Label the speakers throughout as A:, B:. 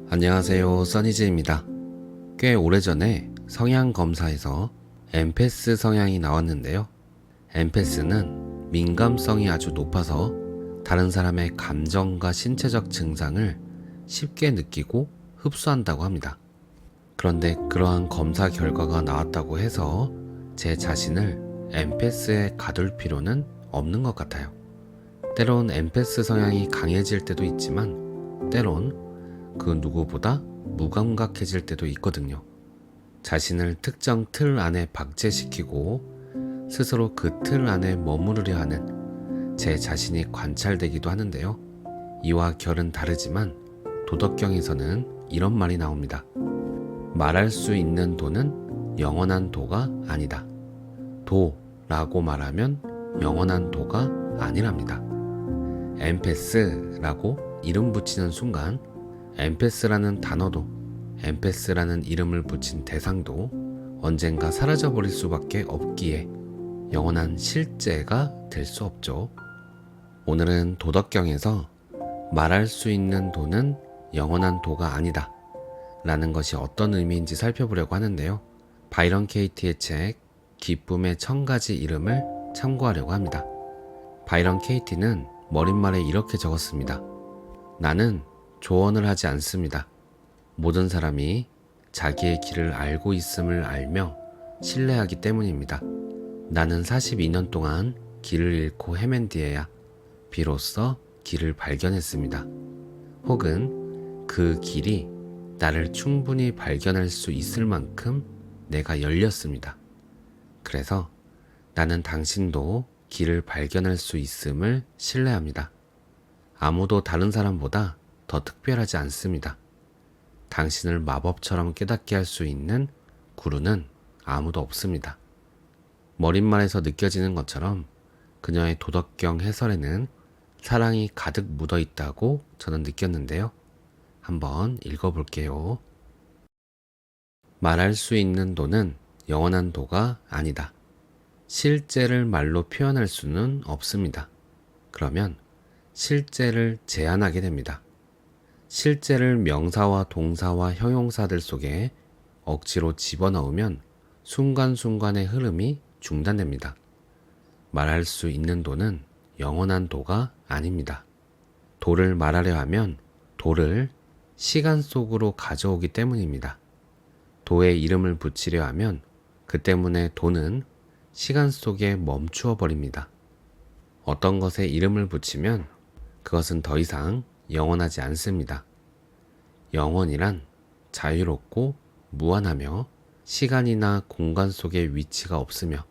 A: 안녕하세요, 써니즈입니다. 꽤 오래전에 성향 검사에서 엠패스 성향이 나왔는데요. 엠패스는 민감성이 아주 높아서 다른 사람의 감정과 신체적 증상을 쉽게 느끼고 흡수한다고 합니다. 그런데 그러한 검사 결과가 나왔다고 해서 제 자신을 엠패스에 가둘 필요는 없는 것 같아요. 때론 엠패스 성향이 강해질 때도 있지만 때론 그 누구보다 무감각해질 때도 있거든요. 자신을 특정 틀 안에 박제시키고 스스로 그 틀 안에 머무르려 하는 제 자신이 관찰되기도 하는데요. 이와 결은 다르지만 도덕경에서는 이런 말이 나옵니다. 말할 수 있는 도는 영원한 도가 아니다. 도라고 말하면 영원한 도가 아니랍니다. 엠패스라고 이름 붙이는 순간 엠패스라는 단어도 엠패스라는 이름을 붙인 대상도 언젠가 사라져버릴 수밖에 없기에 영원한 실제가 될 수 없죠. 오늘은 도덕경에서 말할 수 있는 도는 영원한 도가 아니다 라는 것이 어떤 의미인지 살펴보려고 하는데요. 바이런 케이티의 책 기쁨의 1000가지 이름을 참고하려고 합니다. 바이런 케이티는 머릿말에 이렇게 적었습니다. 나는 조언을 하지 않습니다. 모든 사람이 자기의 길을 알고 있음을 알며 신뢰하기 때문입니다. 나는 42년 동안 길을 잃고 헤맨 뒤에야 비로소 길을 발견했습니다. 혹은 그 길이 나를 충분히 발견할 수 있을 만큼 내가 열렸습니다. 그래서 나는 당신도 길을 발견할 수 있음을 신뢰합니다. 아무도 다른 사람보다 더 특별하지 않습니다. 당신을 마법처럼 깨닫게 할 수 있는 구루는 아무도 없습니다. 머릿말에서 느껴지는 것처럼 그녀의 도덕경 해설에는 사랑이 가득 묻어 있다고 저는 느꼈는데요. 한번 읽어볼게요. 말할 수 있는 도는 영원한 도가 아니다. 실제를 말로 표현할 수는 없습니다. 그러면 실제를 제한하게 됩니다. 실제를 명사와 동사와 형용사들 속에 억지로 집어넣으면 순간순간의 흐름이 중단됩니다. 말할 수 있는 도는 영원한 도가 아닙니다. 도를 말하려 하면 도를 시간 속으로 가져오기 때문입니다. 도에 이름을 붙이려 하면 그 때문에 도는 시간 속에 멈추어 버립니다. 어떤 것에 이름을 붙이면 그것은 더 이상 영원하지 않습니다. 영원이란 자유롭고 무한하며 시간이나 공간 속에 위치가 없으며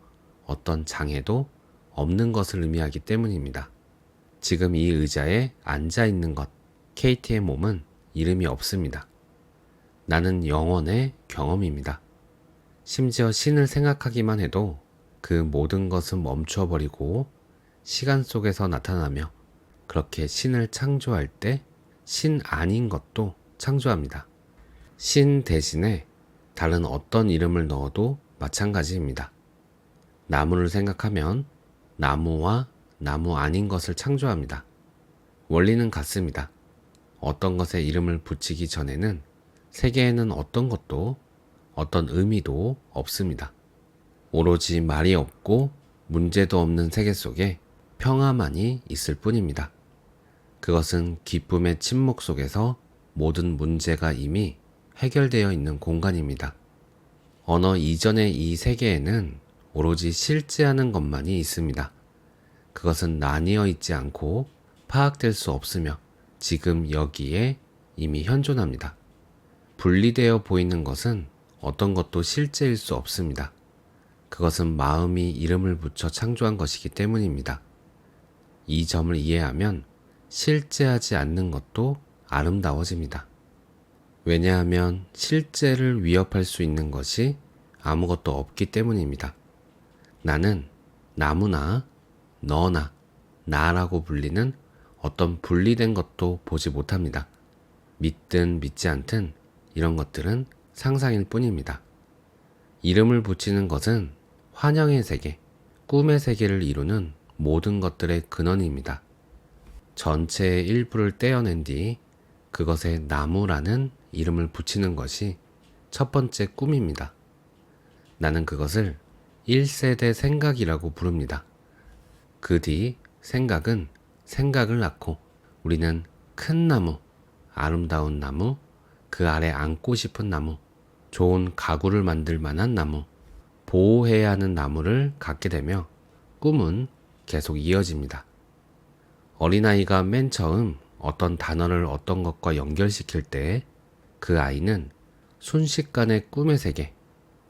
A: 어떤 장애도 없는 것을 의미하기 때문입니다. 지금 이 의자에 앉아 있는 것, 케이티의 몸은 이름이 없습니다. 나는 영원의 경험입니다. 심지어 신을 생각하기만 해도 그 모든 것은 멈추어 버리고 시간 속에서 나타나며 그렇게 신을 창조할 때 신 아닌 것도 창조합니다. 신 대신에 다른 어떤 이름을 넣어도 마찬가지입니다. 나무를 생각하면 나무와 나무 아닌 것을 창조합니다. 원리는 같습니다. 어떤 것에 이름을 붙이기 전에는 세계에는 어떤 것도 어떤 의미도 없습니다. 오로지 말이 없고 문제도 없는 세계 속에 평화만이 있을 뿐입니다. 그것은 기쁨의 침묵 속에서 모든 문제가 이미 해결되어 있는 공간입니다. 언어 이전의 이 세계에는 오로지 실제하는 것만이 있습니다. 그것은 나뉘어 있지 않고 파악될 수 없으며 지금 여기에 이미 현존합니다. 분리되어 보이는 것은 어떤 것도 실제일 수 없습니다. 그것은 마음이 이름을 붙여 창조한 것이기 때문입니다. 이 점을 이해하면 실제하지 않는 것도 아름다워집니다. 왜냐하면 실제를 위협할 수 있는 것이 아무것도 없기 때문입니다. 나는 나무나 너나 나라고 불리는 어떤 분리된 것도 보지 못합니다. 믿든 믿지 않든 이런 것들은 상상일 뿐입니다. 이름을 붙이는 것은 환영의 세계, 꿈의 세계를 이루는 모든 것들의 근원입니다. 전체의 일부를 떼어낸 뒤 그것에 나무라는 이름을 붙이는 것이 첫 번째 꿈입니다. 나는 그것을 1세대 생각이라고 부릅니다. 그 뒤 생각은 생각을 낳고 우리는 큰 나무, 아름다운 나무, 그 아래 앉고 싶은 나무, 좋은 가구를 만들 만한 나무, 보호해야 하는 나무를 갖게 되며 꿈은 계속 이어집니다. 어린아이가 맨 처음 어떤 단어를 어떤 것과 연결시킬 때 그 아이는 순식간에 꿈의 세계,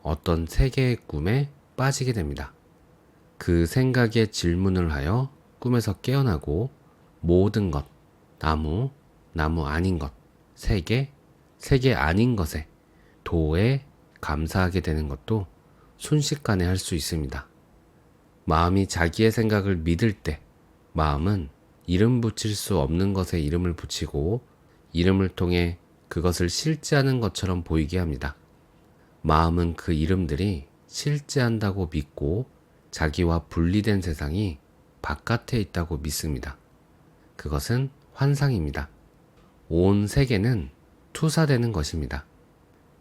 A: 어떤 세계의 꿈에 빠지게 됩니다. 그 생각에 질문을 하여 꿈에서 깨어나고 모든 것, 나무, 나무 아닌 것, 세계, 세계 아닌 것에, 도에 감사하게 되는 것도 순식간에 할 수 있습니다. 마음이 자기의 생각을 믿을 때 마음은 이름 붙일 수 없는 것에 이름을 붙이고 이름을 통해 그것을 실제하는 것처럼 보이게 합니다. 마음은 그 이름들이 실제한다고 믿고 자기와 분리된 세상이 바깥에 있다고 믿습니다. 그것은 환상입니다. 온 세계는 투사되는 것입니다.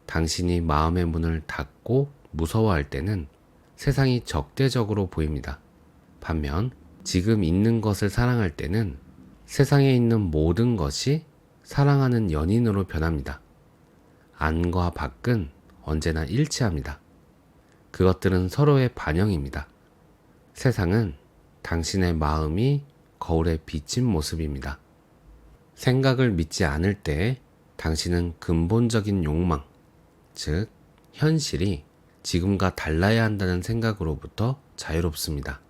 A: 당신이 마음의 문을 닫고 무서워할 때는 세상이 적대적으로 보입니다. 반면 지금 있는 것을 사랑할 때는 세상에 있는 모든 것이 사랑하는 연인으로 변합니다. 안과 밖은 언제나 일치합니다. 그것들은 서로의 반영입니다. 세상은 당신의 마음이 거울에 비친 모습입니다. 생각을 믿지 않을 때 당신은 근본적인 욕망, 즉 현실이 지금과 달라야 한다는 생각으로부터 자유롭습니다.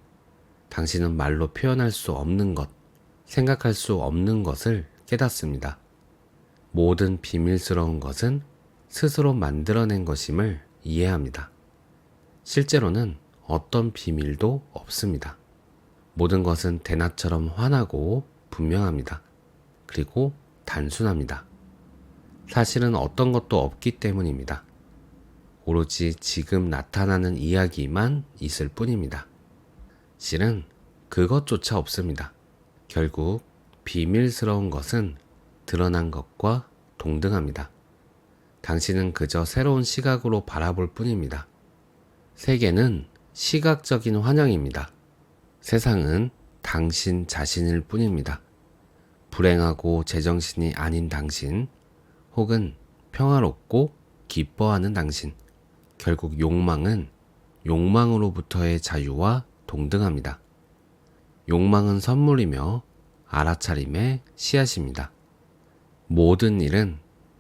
A: 당신은 말로 표현할 수 없는 것, 생각할 수 없는 것을 깨닫습니다. 모든 비밀스러운 것은 스스로 만들어낸 것임을 이해합니다. 실제로는 어떤 비밀도 없습니다. 모든 것은 대낮처럼 환하고 분명합니다. 그리고 단순합니다. 사실은 어떤 것도 없기 때문입니다. 오로지 지금 나타나는 이야기만 있을 뿐입니다. 실은 그것조차 없습니다. 결국 비밀스러운 것은 드러난 것과 동등합니다. 당신은 그저 새로운 시각으로 바라볼 뿐입니다. 세계는 시각적인 환영입니다. 세상은 당신 자신일 뿐입니다. 불행하고 제정신이 아닌 당신, 혹은 평화롭고 기뻐하는 당신, 결국 욕망은 욕망으로부터의 자유와 동등합니다. 욕망은 선물이며 알아차림의 씨앗입니다. 모든 일은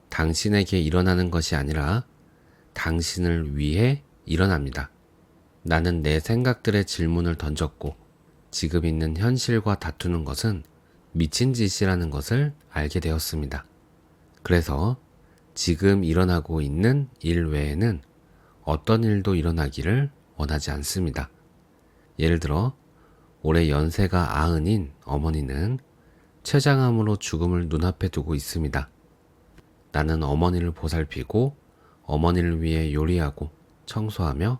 A: 당신에게 일어나는 것이 아니라 당신을 위해 일어납니다. 나는 내 생각들의 질문을 던졌고 지금 있는 현실과 다투는 것은 미친 짓이라는 것을 알게 되었습니다. 그래서 지금 일어나고 있는 일 외에는 어떤 일도 일어나기를 원하지 않습니다. 예를 들어 올해 연세가 90인 어머니는 췌장암으로 죽음을 눈앞에 두고 있습니다. 나는 어머니를 보살피고 어머니를 위해 요리하고 청소하며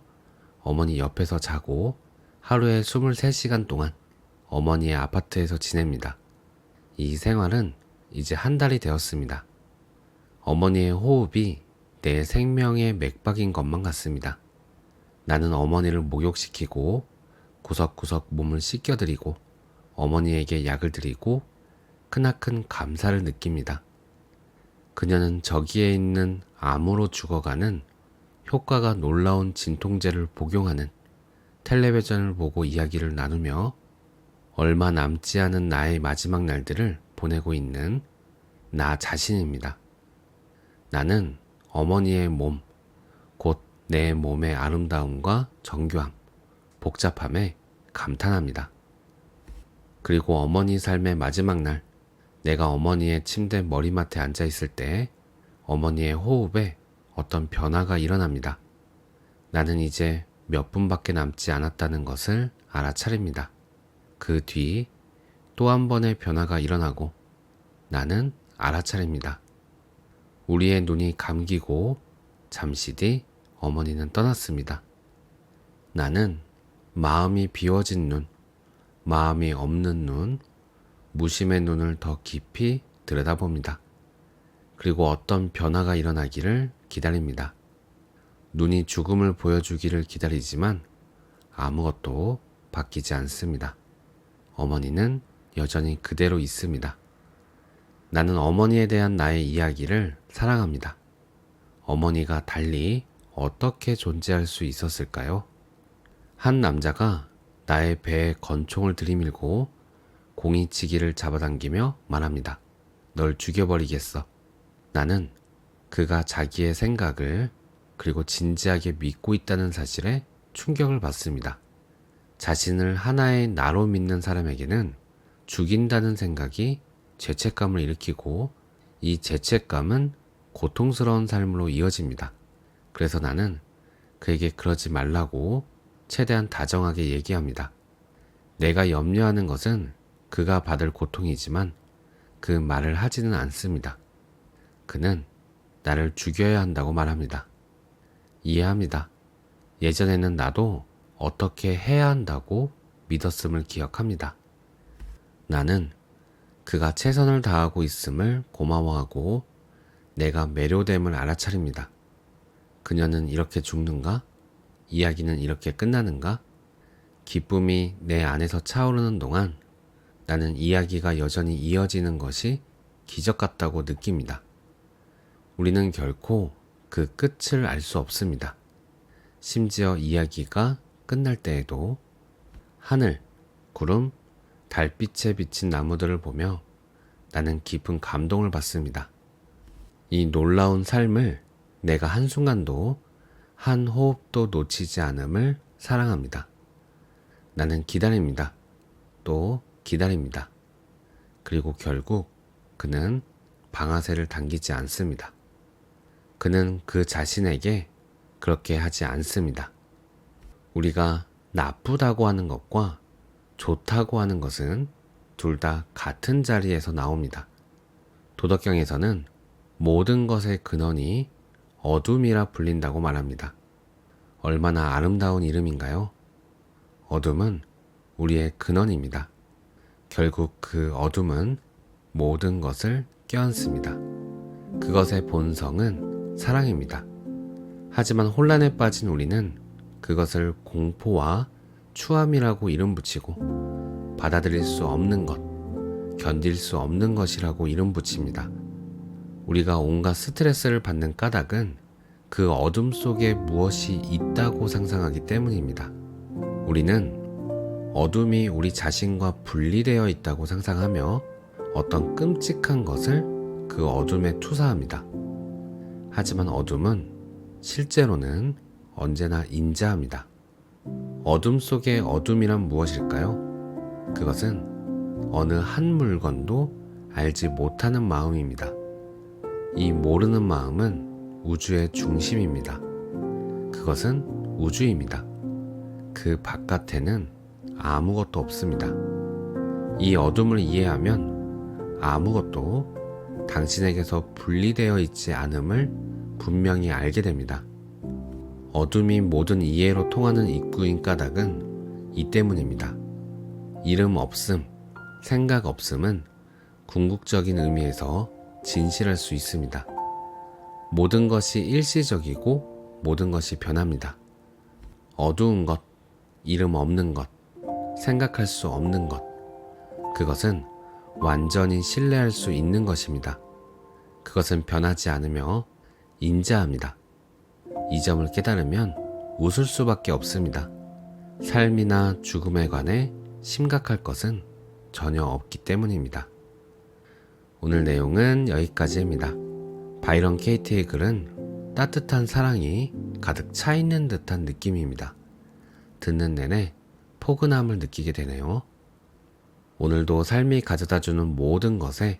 A: 어머니 옆에서 자고 하루에 23시간 동안 어머니의 아파트에서 지냅니다. 이 생활은 이제 한 달이 되었습니다. 어머니의 호흡이 내 생명의 맥박인 것만 같습니다. 나는 어머니를 목욕시키고 구석구석 몸을 씻겨드리고 어머니에게 약을 드리고 크나큰 감사를 느낍니다. 그녀는 저기에 있는 암으로 죽어가는 효과가 놀라운 진통제를 복용하는 텔레비전을 보고 이야기를 나누며 얼마 남지 않은 나의 마지막 날들을 보내고 있는 나 자신입니다. 나는 어머니의 몸, 곧 내 몸의 아름다움과 정교함, 복잡함에 감탄합니다. 그리고 어머니 삶의 마지막 날, 내가 어머니의 침대 머리맡에 앉아 있을 때 어머니의 호흡에 어떤 변화가 일어납니다. 나는 이제 몇 분밖에 남지 않았다는 것을 알아차립니다. 그 뒤 또 한 번의 변화가 일어나고 나는 알아차립니다. 우리의 눈이 감기고 잠시 뒤 어머니는 떠났습니다. 나는 마음이 비워진 눈, 마음이 없는 눈, 무심의 눈을 더 깊이 들여다봅니다. 그리고 어떤 변화가 일어나기를 기다립니다. 눈이 죽음을 보여주기를 기다리지만 아무것도 바뀌지 않습니다. 어머니는 여전히 그대로 있습니다. 나는 어머니에 대한 나의 이야기를 사랑합니다. 어머니가 달리 어떻게 존재할 수 있었을까요? 한 남자가 나의 배에 권총을 들이밀고 공이치기를 잡아당기며 말합니다. 널 죽여버리겠어. 나는 그가 자기의 생각을 그리고 진지하게 믿고 있다는 사실에 충격을 받습니다. 자신을 하나의 나로 믿는 사람에게는 죽인다는 생각이 죄책감을 일으키고 이 죄책감은 고통스러운 삶으로 이어집니다. 그래서 나는 그에게 그러지 말라고 최대한 다정하게 얘기합니다. 내가 염려하는 것은 그가 받을 고통이지만 그 말을 하지는 않습니다. 그는 나를 죽여야 한다고 말합니다. 이해합니다. 예전에는 나도 어떻게 해야 한다고 믿었음을 기억합니다. 나는 그가 최선을 다하고 있음을 고마워하고 내가 매료됨을 알아차립니다. 그녀는 이렇게 죽는가? 이야기는 이렇게 끝나는가? 기쁨이 내 안에서 차오르는 동안 나는 이야기가 여전히 이어지는 것이 기적 같다고 느낍니다. 우리는 결코 그 끝을 알 수 없습니다. 심지어 이야기가 끝날 때에도 하늘, 구름, 달빛에 비친 나무들을 보며 나는 깊은 감동을 받습니다. 이 놀라운 삶을 내가 한순간도 한 호흡도 놓치지 않음을 사랑합니다. 나는 기다립니다. 또 기다립니다. 그리고 결국 그는 방아쇠를 당기지 않습니다. 그는 그 자신에게 그렇게 하지 않습니다. 우리가 나쁘다고 하는 것과 좋다고 하는 것은 둘 다 같은 자리에서 나옵니다. 도덕경에서는 모든 것의 근원이 어둠이라 불린다고 말합니다. 얼마나 아름다운 이름인가요? 어둠은 우리의 근원입니다. 결국 그 어둠은 모든 것을 껴안습니다. 그것의 본성은 사랑입니다. 하지만 혼란에 빠진 우리는 그것을 공포와 추함이라고 이름 붙이고 받아들일 수 없는 것, 견딜 수 없는 것이라고 이름 붙입니다. 우리가 온갖 스트레스를 받는 까닭은 그 어둠 속에 무엇이 있다고 상상하기 때문입니다. 우리는 어둠이 우리 자신과 분리되어 있다고 상상하며 어떤 끔찍한 것을 그 어둠에 투사합니다. 하지만 어둠은 실제로는 언제나 인자합니다. 어둠 속의 어둠이란 무엇일까요? 그것은 어느 한 물건도 알지 못하는 마음입니다. 이 모르는 마음은 우주의 중심입니다. 그것은 우주입니다. 그 바깥에는 아무것도 없습니다. 이 어둠을 이해하면 아무것도 당신에게서 분리되어 있지 않음을 분명히 알게 됩니다. 어둠이 모든 이해로 통하는 입구인 까닭은 이 때문입니다. 이름 없음, 생각 없음은 궁극적인 의미에서 진실할 수 있습니다. 모든 것이 일시적이고 모든 것이 변합니다. 어두운 것, 이름 없는 것, 생각할 수 없는 것, 그것은 완전히 신뢰할 수 있는 것입니다. 그것은 변하지 않으며 인자합니다. 이 점을 깨달으면 웃을 수밖에 없습니다. 삶이나 죽음에 관해 심각할 것은 전혀 없기 때문입니다. 오늘 내용은 여기까지입니다. 바이런 케이티의 글은 따뜻한 사랑이 가득 차 있는 듯한 느낌입니다. 듣는 내내 포근함을 느끼게 되네요. 오늘도 삶이 가져다주는 모든 것에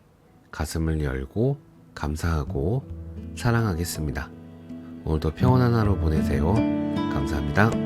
A: 가슴을 열고 감사하고 사랑하겠습니다. 오늘도 평온한 하루 보내세요. 감사합니다.